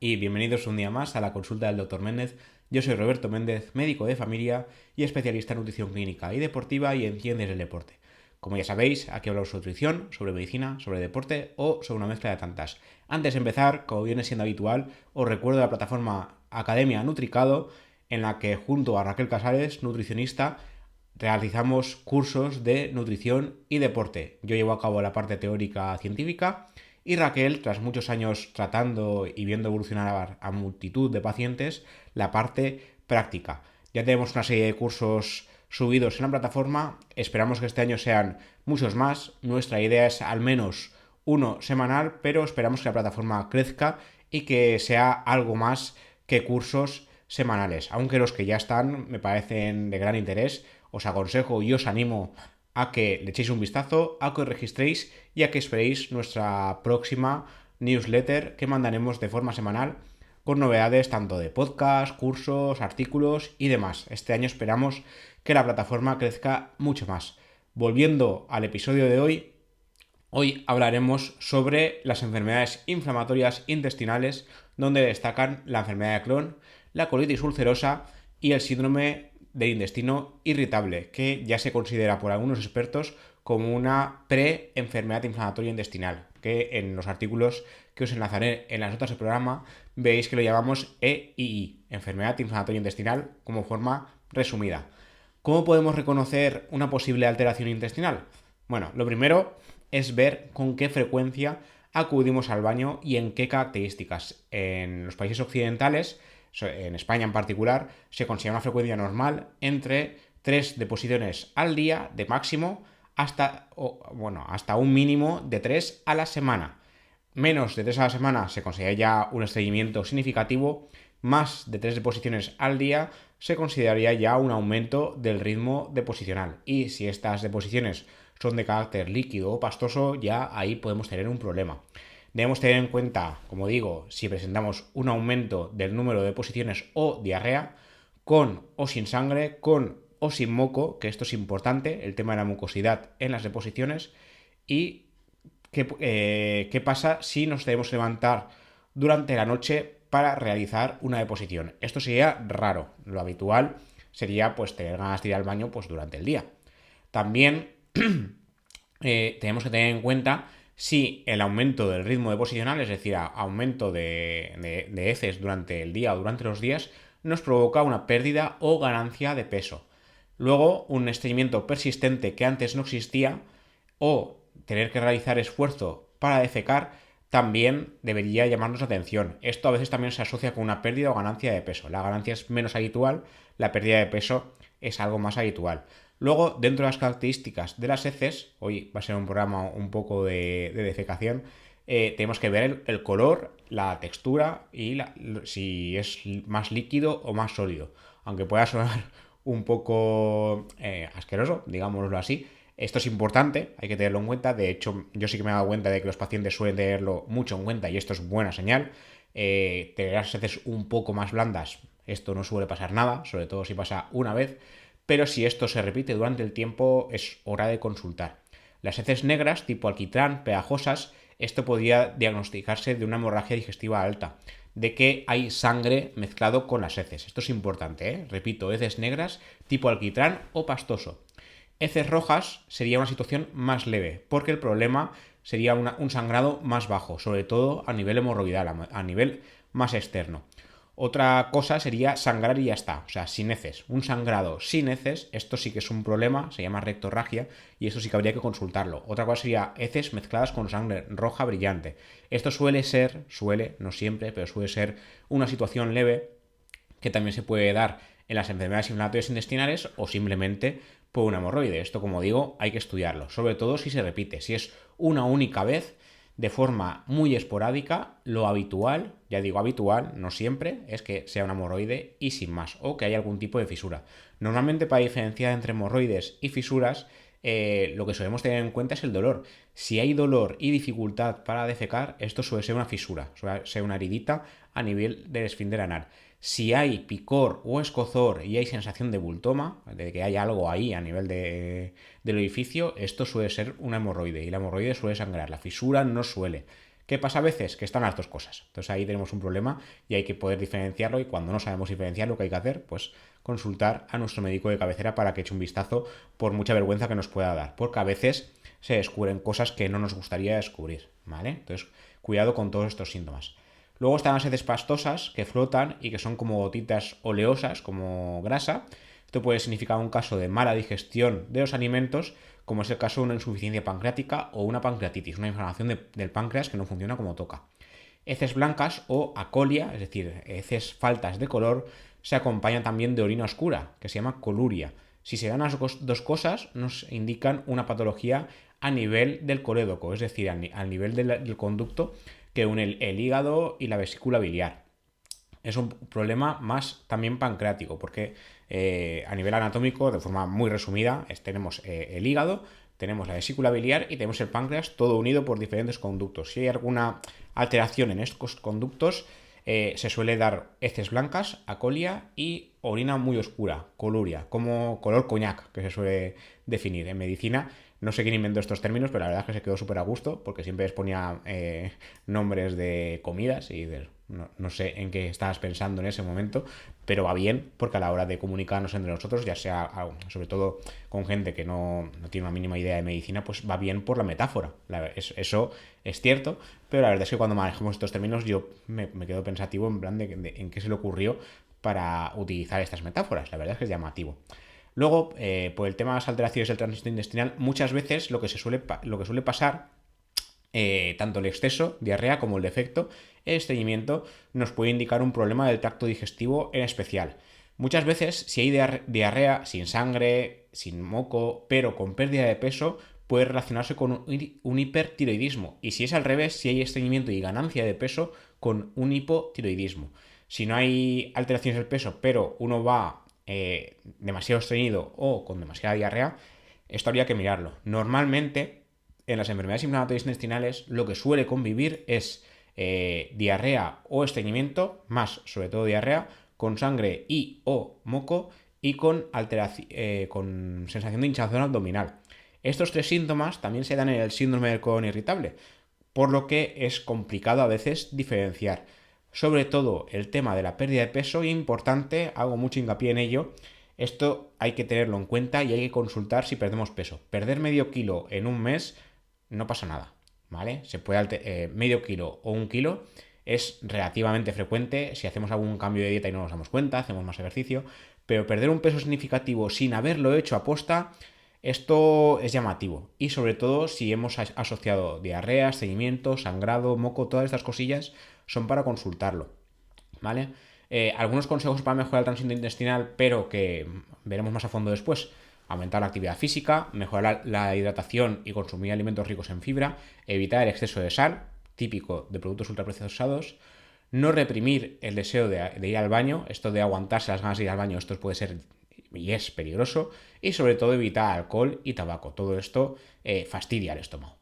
Y bienvenidos un día más a la consulta del Dr. Méndez. Yo soy Roberto Méndez, médico de familia y especialista en nutrición clínica y deportiva y en ciencias del deporte. Como ya sabéis, aquí hablamos sobre nutrición, sobre medicina, sobre deporte o sobre una mezcla de tantas. Antes de empezar, como viene siendo habitual, os recuerdo la plataforma Academia Nutricado, en la que junto a Raquel Casares, nutricionista, realizamos cursos de nutrición y deporte. Yo llevo a cabo la parte teórica científica y Raquel, tras muchos años tratando y viendo evolucionar a multitud de pacientes, la parte práctica. Ya tenemos una serie de cursos subidos en la plataforma, esperamos que este año sean muchos más. Nuestra idea es al menos uno semanal, pero esperamos que la plataforma crezca y que sea algo más que cursos semanales. Aunque los que ya están me parecen de gran interés, os aconsejo y os animo a que le echéis un vistazo, a que os registréis y a que esperéis nuestra próxima newsletter que mandaremos de forma semanal con novedades tanto de podcast, cursos, artículos y demás. Este año esperamos que la plataforma crezca mucho más. Volviendo al episodio de hoy hablaremos sobre las enfermedades inflamatorias intestinales, donde destacan la enfermedad de Crohn, la colitis ulcerosa y el síndrome del intestino irritable, que ya se considera por algunos expertos como una pre-enfermedad inflamatoria intestinal, que en los artículos que os enlazaré en las notas del programa veis que lo llamamos EII, enfermedad inflamatoria intestinal, como forma resumida. ¿Cómo podemos reconocer una posible alteración intestinal? Bueno, lo primero es ver con qué frecuencia acudimos al baño y en qué características. En los países occidentales, en España en particular, se considera una frecuencia normal entre 3 deposiciones al día de máximo hasta un mínimo de 3 a la semana. Menos de 3 a la semana se considera ya un estreñimiento significativo, más de 3 deposiciones al día se consideraría ya un aumento del ritmo deposicional. Y si estas deposiciones son de carácter líquido o pastoso, ya ahí podemos tener un problema. Debemos tener en cuenta, como digo, si presentamos un aumento del número de deposiciones o diarrea, con o sin sangre, con o sin moco, que esto es importante, el tema de la mucosidad en las deposiciones, y qué pasa si nos debemos levantar durante la noche para realizar una deposición. Esto sería raro. Lo habitual sería pues tener ganas de ir al baño pues durante el día. También tenemos que tener en cuenta si el aumento del ritmo deposicional, es decir, aumento de heces durante el día o durante los días, nos provoca una pérdida o ganancia de peso. Luego, un estreñimiento persistente que antes no existía o tener que realizar esfuerzo para defecar también debería llamarnos la atención. Esto a veces también se asocia con una pérdida o ganancia de peso. La ganancia es menos habitual, la pérdida de peso es algo más habitual. Luego, dentro de las características de las heces, hoy va a ser un programa un poco de defecación, tenemos que ver el color, la textura y si es más líquido o más sólido. Aunque pueda sonar un poco asqueroso, digámoslo así, esto es importante, hay que tenerlo en cuenta. De hecho, yo sí que me he dado cuenta de que los pacientes suelen tenerlo mucho en cuenta y esto es buena señal. Tener las heces un poco más blandas, esto no suele pasar nada, sobre todo si pasa una vez, pero si esto se repite durante el tiempo es hora de consultar. Las heces negras, tipo alquitrán, pegajosas, esto podría diagnosticarse de una hemorragia digestiva alta, de que hay sangre mezclado con las heces. Esto es importante, ¿eh? Repito, heces negras, tipo alquitrán o pastoso. Heces rojas sería una situación más leve, porque el problema sería un sangrado más bajo, sobre todo a nivel hemorroidal, a nivel más externo. Otra cosa sería sangrar y ya está, o sea, sin heces. Un sangrado sin heces, esto sí que es un problema, se llama rectorragia, y esto sí que habría que consultarlo. Otra cosa sería heces mezcladas con sangre roja brillante. Esto no siempre, pero suele ser una situación leve que también se puede dar en las enfermedades inflamatorias intestinales o simplemente por un hemorroide. Esto, como digo, hay que estudiarlo, sobre todo si se repite. Si es una única vez, de forma muy esporádica, lo habitual, ya digo habitual, no siempre, es que sea un hemorroide y sin más, o que haya algún tipo de fisura. Normalmente, para diferenciar entre hemorroides y fisuras, lo que solemos tener en cuenta es el dolor. Si hay dolor y dificultad para defecar, esto suele ser una fisura, suele ser una heridita a nivel del esfínter anal. Si hay picor o escozor y hay sensación de bultoma, de que hay algo ahí a nivel del orificio, esto suele ser una hemorroide y la hemorroide suele sangrar. La fisura no suele. ¿Qué pasa a veces? Que están las dos cosas. Entonces ahí tenemos un problema y hay que poder diferenciarlo, y cuando no sabemos diferenciar, lo que hay que hacer, pues consultar a nuestro médico de cabecera para que eche un vistazo, por mucha vergüenza que nos pueda dar, porque a veces se descubren cosas que no nos gustaría descubrir, ¿vale? Entonces, cuidado con todos estos síntomas. Luego están las heces pastosas, que flotan y que son como gotitas oleosas, como grasa. Esto puede significar un caso de mala digestión de los alimentos, como es el caso de una insuficiencia pancreática o una pancreatitis, una inflamación del páncreas que no funciona como toca. Heces blancas o acolia, es decir, heces faltas de color, se acompañan también de orina oscura, que se llama coluria. Si se dan las dos cosas, nos indican una patología a nivel del colédoco, es decir, al nivel del conducto que une el hígado y la vesícula biliar. Es un problema más también pancreático, porque a nivel anatómico, de forma muy resumida, tenemos el hígado, tenemos la vesícula biliar y tenemos el páncreas, todo unido por diferentes conductos. Si hay alguna alteración en estos conductos, se suele dar heces blancas, acolia, y orina muy oscura, coluria, como color coñac, que se suele definir en medicina. No sé quién inventó estos términos, pero la verdad es que se quedó súper a gusto, porque siempre les ponía nombres de comidas y no sé en qué estabas pensando en ese momento, pero va bien, porque a la hora de comunicarnos entre nosotros, ya sea sobre todo con gente que no tiene una mínima idea de medicina, pues va bien por la metáfora. Eso es cierto, pero la verdad es que cuando manejamos estos términos yo me quedo pensativo en plan de en qué se le ocurrió para utilizar estas metáforas. La verdad es que es llamativo. Luego, por el tema de las alteraciones del tránsito intestinal, muchas veces lo que suele pasar, tanto el exceso, diarrea, como el defecto, el estreñimiento, nos puede indicar un problema del tracto digestivo en especial. Muchas veces, si hay diarrea sin sangre, sin moco, pero con pérdida de peso, puede relacionarse con un hipertiroidismo. Y si es al revés, si hay estreñimiento y ganancia de peso, con un hipotiroidismo. Si no hay alteraciones del peso, pero uno va demasiado estreñido o con demasiada diarrea, esto habría que mirarlo. Normalmente, en las enfermedades inflamatorias intestinales, lo que suele convivir es diarrea o estreñimiento, más sobre todo diarrea, con sangre y o moco, y con sensación de hinchazón abdominal. Estos tres síntomas también se dan en el síndrome del colon irritable, por lo que es complicado a veces diferenciar. Sobre todo el tema de la pérdida de peso, importante, hago mucho hincapié en ello. Esto hay que tenerlo en cuenta y hay que consultar si perdemos peso. Perder medio kilo en un mes no pasa nada, ¿vale? Se puede medio kilo o un kilo es relativamente frecuente si hacemos algún cambio de dieta y no nos damos cuenta, hacemos más ejercicio, pero perder un peso significativo sin haberlo hecho aposta, esto es llamativo. Y sobre todo si hemos asociado diarrea, estreñimiento, sangrado, moco, todas estas cosillas son para consultarlo, ¿vale? Algunos consejos para mejorar el tránsito intestinal, pero que veremos más a fondo después. Aumentar la actividad física, mejorar la hidratación y consumir alimentos ricos en fibra, evitar el exceso de sal, típico de productos ultraprocesados, no reprimir el deseo de ir al baño, esto de aguantarse las ganas de ir al baño, esto puede ser y es peligroso, y sobre todo evitar alcohol y tabaco. Todo esto fastidia el estómago.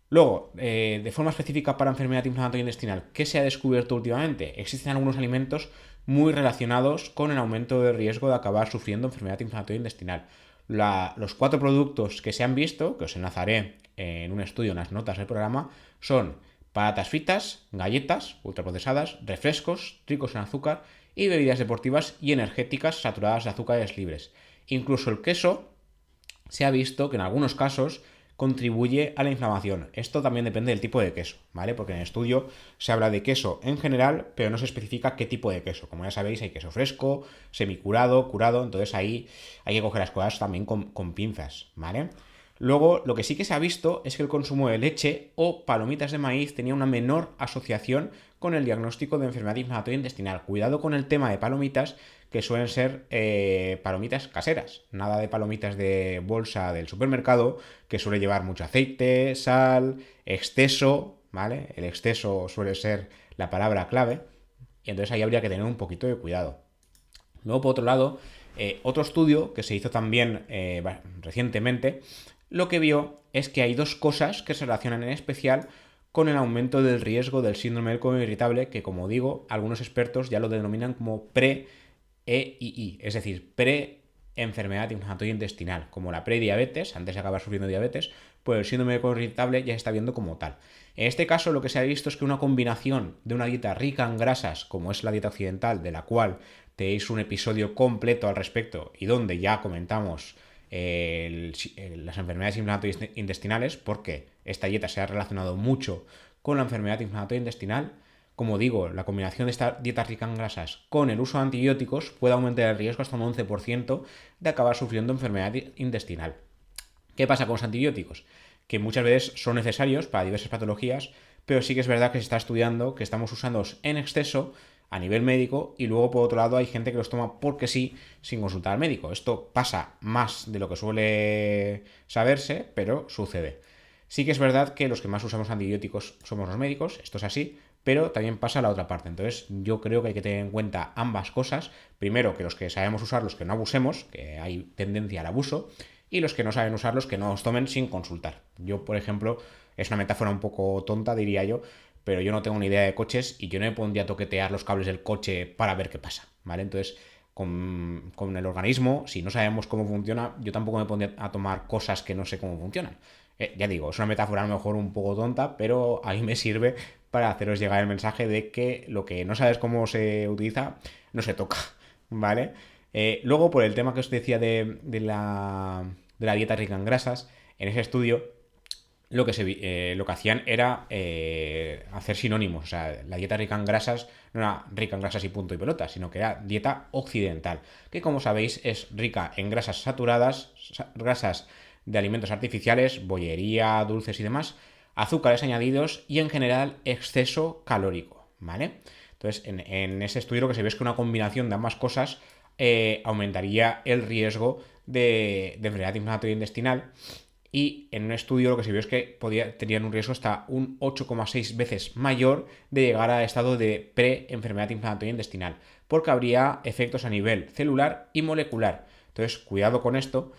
Luego, de forma específica para enfermedad inflamatoria intestinal, ¿qué se ha descubierto últimamente? Existen algunos alimentos muy relacionados con el aumento de riesgo de acabar sufriendo enfermedad inflamatoria intestinal. Los 4 productos que se han visto, que os enlazaré en un estudio en las notas del programa, son patatas fritas, galletas ultraprocesadas, refrescos ricos en azúcar y bebidas deportivas y energéticas saturadas de azúcares libres. Incluso el queso se ha visto que en algunos casos contribuye a la inflamación. Esto también depende del tipo de queso, ¿vale? Porque en el estudio se habla de queso en general, pero no se especifica qué tipo de queso. Como ya sabéis, hay queso fresco, semicurado, curado, entonces ahí hay que coger las cosas también con pinzas, ¿vale? Luego, lo que sí que se ha visto es que el consumo de leche o palomitas de maíz tenía una menor asociación con el diagnóstico de enfermedad inflamatoria intestinal. Cuidado con el tema de palomitas, que suelen ser palomitas caseras, nada de palomitas de bolsa del supermercado, que suele llevar mucho aceite, sal, exceso, ¿vale? El exceso suele ser la palabra clave, y entonces ahí habría que tener un poquito de cuidado. Luego, por otro lado, otro estudio que se hizo también recientemente, lo que vio es que hay dos cosas que se relacionan en especial con el aumento del riesgo del síndrome del colon irritable, que, como digo, algunos expertos ya lo denominan como pre-EII, es decir, enfermedad inflamatoria intestinal, como la prediabetes, antes de acabar sufriendo diabetes, pues el síndrome de colon irritable ya se está viendo como tal. En este caso lo que se ha visto es que una combinación de una dieta rica en grasas, como es la dieta occidental, de la cual tenéis un episodio completo al respecto y donde ya comentamos las enfermedades inflamatorias intestinales, porque esta dieta se ha relacionado mucho con la enfermedad inflamatoria intestinal. Como digo, la combinación de esta dieta rica en grasas con el uso de antibióticos puede aumentar el riesgo hasta un 11% de acabar sufriendo enfermedad intestinal. ¿Qué pasa con los antibióticos? Que muchas veces son necesarios para diversas patologías, pero sí que es verdad que se está estudiando que estamos usándolos en exceso a nivel médico y luego por otro lado hay gente que los toma porque sí, sin consultar al médico. Esto pasa más de lo que suele saberse, pero sucede. Sí que es verdad que los que más usamos antibióticos somos los médicos, esto es así, pero también pasa la otra parte. Entonces yo creo que hay que tener en cuenta ambas cosas. Primero, que los que sabemos usarlos, que no abusemos, que hay tendencia al abuso, y los que no saben usarlos, que no los tomen sin consultar. Yo, por ejemplo, es una metáfora un poco tonta, diría yo, pero yo no tengo ni idea de coches y yo no me pondría a toquetear los cables del coche para ver qué pasa, ¿vale? Entonces, con el organismo, si no sabemos cómo funciona, yo tampoco me pondría a tomar cosas que no sé cómo funcionan. Ya digo, es una metáfora a lo mejor un poco tonta, pero a mí me sirve para haceros llegar el mensaje de que lo que no sabes cómo se utiliza, no se toca, ¿vale? Luego, por el tema que os decía de la dieta rica en grasas, en ese estudio lo que hacían era hacer sinónimos. O sea, la dieta rica en grasas no era rica en grasas y punto y pelota, sino que era dieta occidental, que como sabéis es rica en grasas saturadas, grasas de alimentos artificiales, bollería, dulces y demás, azúcares añadidos y en general exceso calórico, ¿vale? Entonces, en ese estudio lo que se ve es que una combinación de ambas cosas aumentaría el riesgo de enfermedad inflamatoria intestinal. Y en un estudio lo que se vio es que tenían un riesgo hasta un 8,6 veces mayor de llegar a estado de pre-enfermedad inflamatoria intestinal, porque habría efectos a nivel celular y molecular. Entonces, cuidado con esto,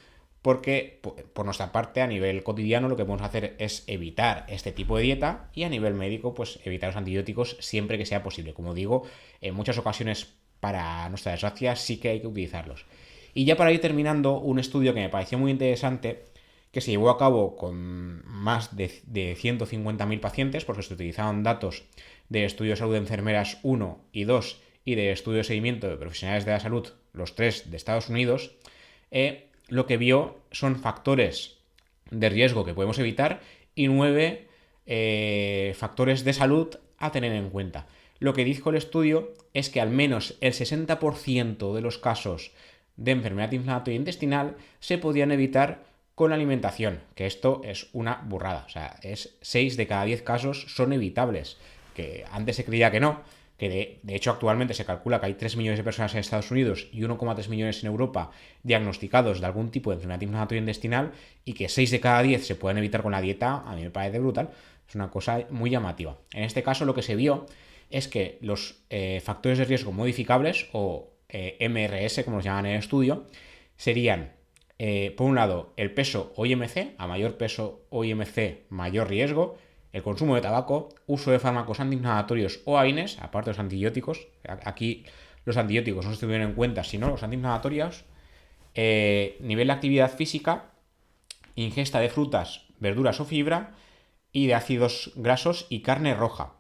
porque por nuestra parte, a nivel cotidiano, lo que podemos hacer es evitar este tipo de dieta y a nivel médico, pues evitar los antibióticos siempre que sea posible. Como digo, en muchas ocasiones, para nuestra desgracia, sí que hay que utilizarlos. Y ya para ir terminando, un estudio que me pareció muy interesante, que se llevó a cabo con más de 150.000 pacientes, porque se utilizaban datos de estudio de salud de enfermeras 1 y 2 y de estudio de seguimiento de profesionales de la salud, los 3 de Estados Unidos. Lo que vio son factores de riesgo que podemos evitar y 9 factores de salud a tener en cuenta. Lo que dijo el estudio es que al menos el 60% de los casos de enfermedad inflamatoria intestinal se podían evitar con la alimentación, que esto es una burrada. O sea, 6 de cada 10 casos son evitables, que antes se creía que no, que de hecho actualmente se calcula que hay 3 millones de personas en Estados Unidos y 1,3 millones en Europa diagnosticados de algún tipo de enfermedad inflamatoria intestinal y que 6 de cada 10 se pueden evitar con la dieta. A mí me parece brutal, es una cosa muy llamativa. En este caso lo que se vio es que los factores de riesgo modificables, o MRS como los llaman en el estudio, serían por un lado el peso o IMC, a mayor peso o IMC mayor riesgo, el consumo de tabaco, uso de fármacos antiinflamatorios o AINES, aparte de los antibióticos. Aquí los antibióticos no se tuvieron en cuenta, sino los antiinflamatorios, nivel de actividad física, ingesta de frutas, verduras o fibra y de ácidos grasos y carne roja.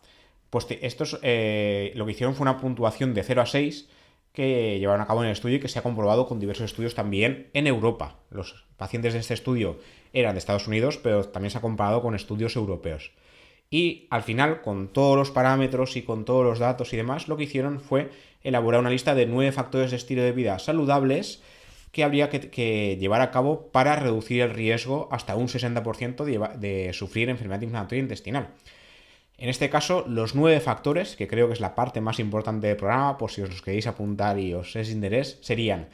Pues estos lo que hicieron fue una puntuación de 0 a 6 que llevaron a cabo en el estudio y que se ha comprobado con diversos estudios también en Europa. Los pacientes de este estudio eran de Estados Unidos, pero también se ha comparado con estudios europeos. Y al final, con todos los parámetros y con todos los datos y demás, lo que hicieron fue elaborar una lista de 9 factores de estilo de vida saludables que habría que llevar a cabo para reducir el riesgo hasta un 60% de sufrir enfermedad inflamatoria intestinal. En este caso, los 9 factores, que creo que es la parte más importante del programa, por si os los queréis apuntar y os es de interés, serían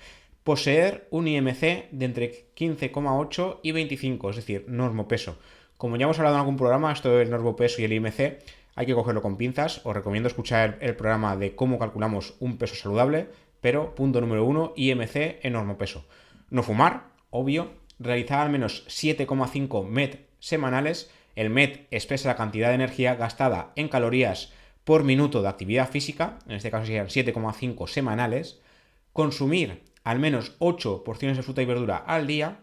poseer un IMC de entre 15,8 y 25, es decir, normopeso. Como ya hemos hablado en algún programa, esto del normopeso y el IMC hay que cogerlo con pinzas. Os recomiendo escuchar el programa de cómo calculamos un peso saludable, pero punto número 1, IMC en normopeso. No fumar, obvio, realizar al menos 7,5 MET semanales. El MET expresa la cantidad de energía gastada en calorías por minuto de actividad física, en este caso serían 7,5 semanales. Consumir al menos 8 porciones de fruta y verdura al día.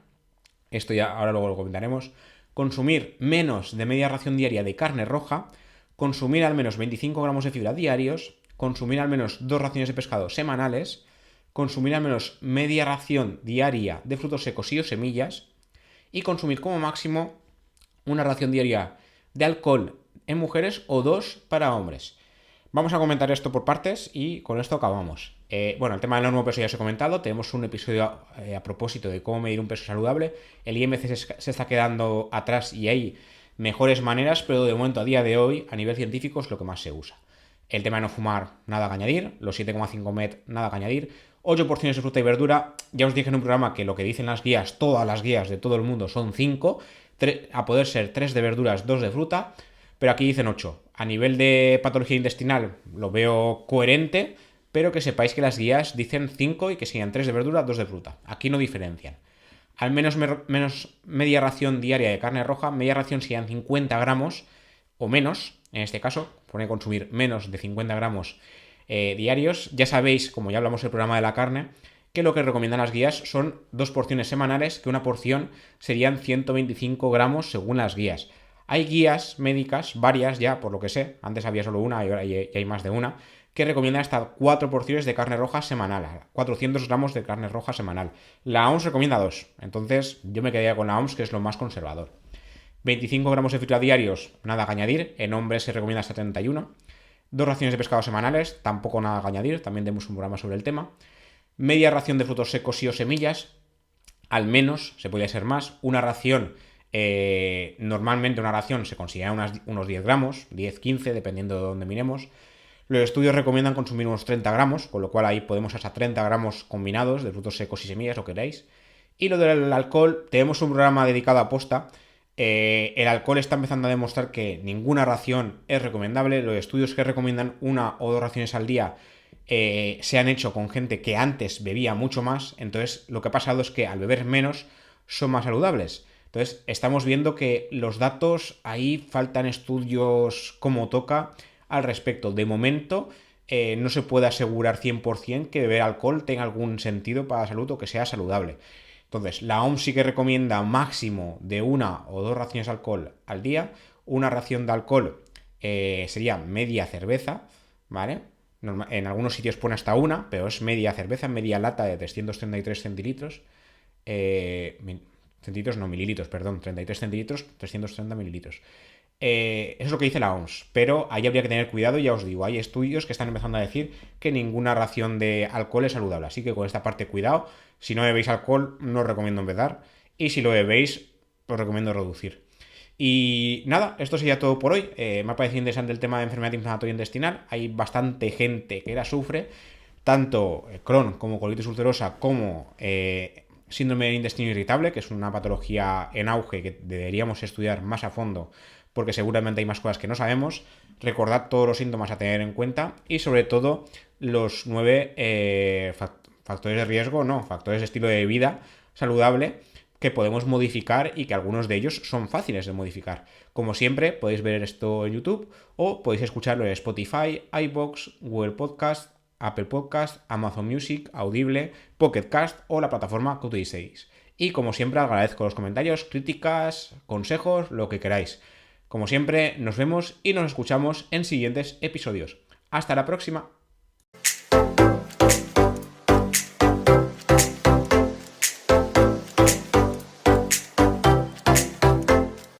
Esto ya ahora luego lo comentaremos. Consumir menos de media ración diaria de carne roja, consumir al menos 25 gramos de fibra diarios, consumir al menos 2 raciones de pescado semanales, consumir al menos media ración diaria de frutos secos y o semillas, y consumir como máximo una ración diaria de alcohol en mujeres o 2 para hombres. Vamos a comentar esto por partes y con esto acabamos. Bueno, el tema del normo peso ya os he comentado. Tenemos un episodio a propósito de cómo medir un peso saludable. El IMC se está quedando atrás y hay mejores maneras, pero de momento a día de hoy, a nivel científico, es lo que más se usa. El tema de no fumar, nada que añadir. Los 7,5 met, nada que añadir. 8 porciones de fruta y verdura. Ya os dije en un programa que lo que dicen las guías, todas las guías de todo el mundo, son 5. A poder ser 3 de verduras, 2 de fruta. Pero aquí dicen 8. A nivel de patología intestinal lo veo coherente, pero que sepáis que las guías dicen 5 y que sean 3 de verdura, 2 de fruta. Aquí no diferencian. Al menos media ración diaria de carne roja, media ración serían 50 gramos o menos, en este caso, pone consumir menos de 50 gramos diarios. Ya sabéis, como ya hablamos del programa de la carne, que lo que recomiendan las guías son 2 porciones semanales, que una porción serían 125 gramos según las guías. Hay guías médicas, varias ya, por lo que sé, antes había solo una y ahora ya hay más de una, que recomiendan hasta 4 porciones de carne roja semanal, 400 gramos de carne roja semanal. La OMS recomienda 2, entonces yo me quedaría con la OMS, que es lo más conservador. 25 gramos de fibra diarios, nada que añadir, en hombres se recomienda hasta 31. 2 raciones de pescado semanales, tampoco nada que añadir, también tenemos un programa sobre el tema. Media ración de frutos secos y o semillas, al menos, se podría ser más, una ración. Normalmente una ración se considera unos 10 gramos, 10-15, dependiendo de dónde miremos. Los estudios recomiendan consumir unos 30 gramos, con lo cual ahí podemos hasta 30 gramos combinados de frutos secos y semillas, lo queráis. Y lo del alcohol, tenemos un programa dedicado a posta. El alcohol está empezando a demostrar que ninguna ración es recomendable. Los estudios que recomiendan 1 o 2 raciones al día se han hecho con gente que antes bebía mucho más. Entonces lo que ha pasado es que al beber menos son más saludables. Entonces, estamos viendo que los datos, ahí faltan estudios como toca al respecto. De momento, no se puede asegurar 100% que beber alcohol tenga algún sentido para la salud o que sea saludable. Entonces, la OMS sí que recomienda máximo de 1 o 2 raciones de alcohol al día. Una ración de alcohol sería media cerveza, ¿vale? En algunos sitios pone hasta 1, pero es media cerveza, media lata de 333 centilitros. Centilitros, no, mililitros, perdón, 33 centilitros, 330 mililitros. Eso es lo que dice la OMS, pero ahí habría que tener cuidado, ya os digo, hay estudios que están empezando a decir que ninguna ración de alcohol es saludable, así que con esta parte cuidado. Si no bebéis alcohol, no os recomiendo empezar, y si lo bebéis, os recomiendo reducir. Y nada, esto sería todo por hoy. Me ha parecido interesante el tema de enfermedad inflamatoria intestinal. Hay bastante gente que la sufre, tanto Crohn como colitis ulcerosa como síndrome del intestino irritable, que es una patología en auge que deberíamos estudiar más a fondo porque seguramente hay más cosas que no sabemos. Recordad todos los síntomas a tener en cuenta y sobre todo los 9 factores de riesgo, no, factores de estilo de vida saludable que podemos modificar y que algunos de ellos son fáciles de modificar. Como siempre, podéis ver esto en YouTube o podéis escucharlo en Spotify, iVoox, Google Podcast, Apple Podcast, Amazon Music, Audible, Pocket Cast o la plataforma que utilicéis. Y como siempre agradezco los comentarios, críticas, consejos, lo que queráis. Como siempre, nos vemos y nos escuchamos en siguientes episodios. ¡Hasta la próxima!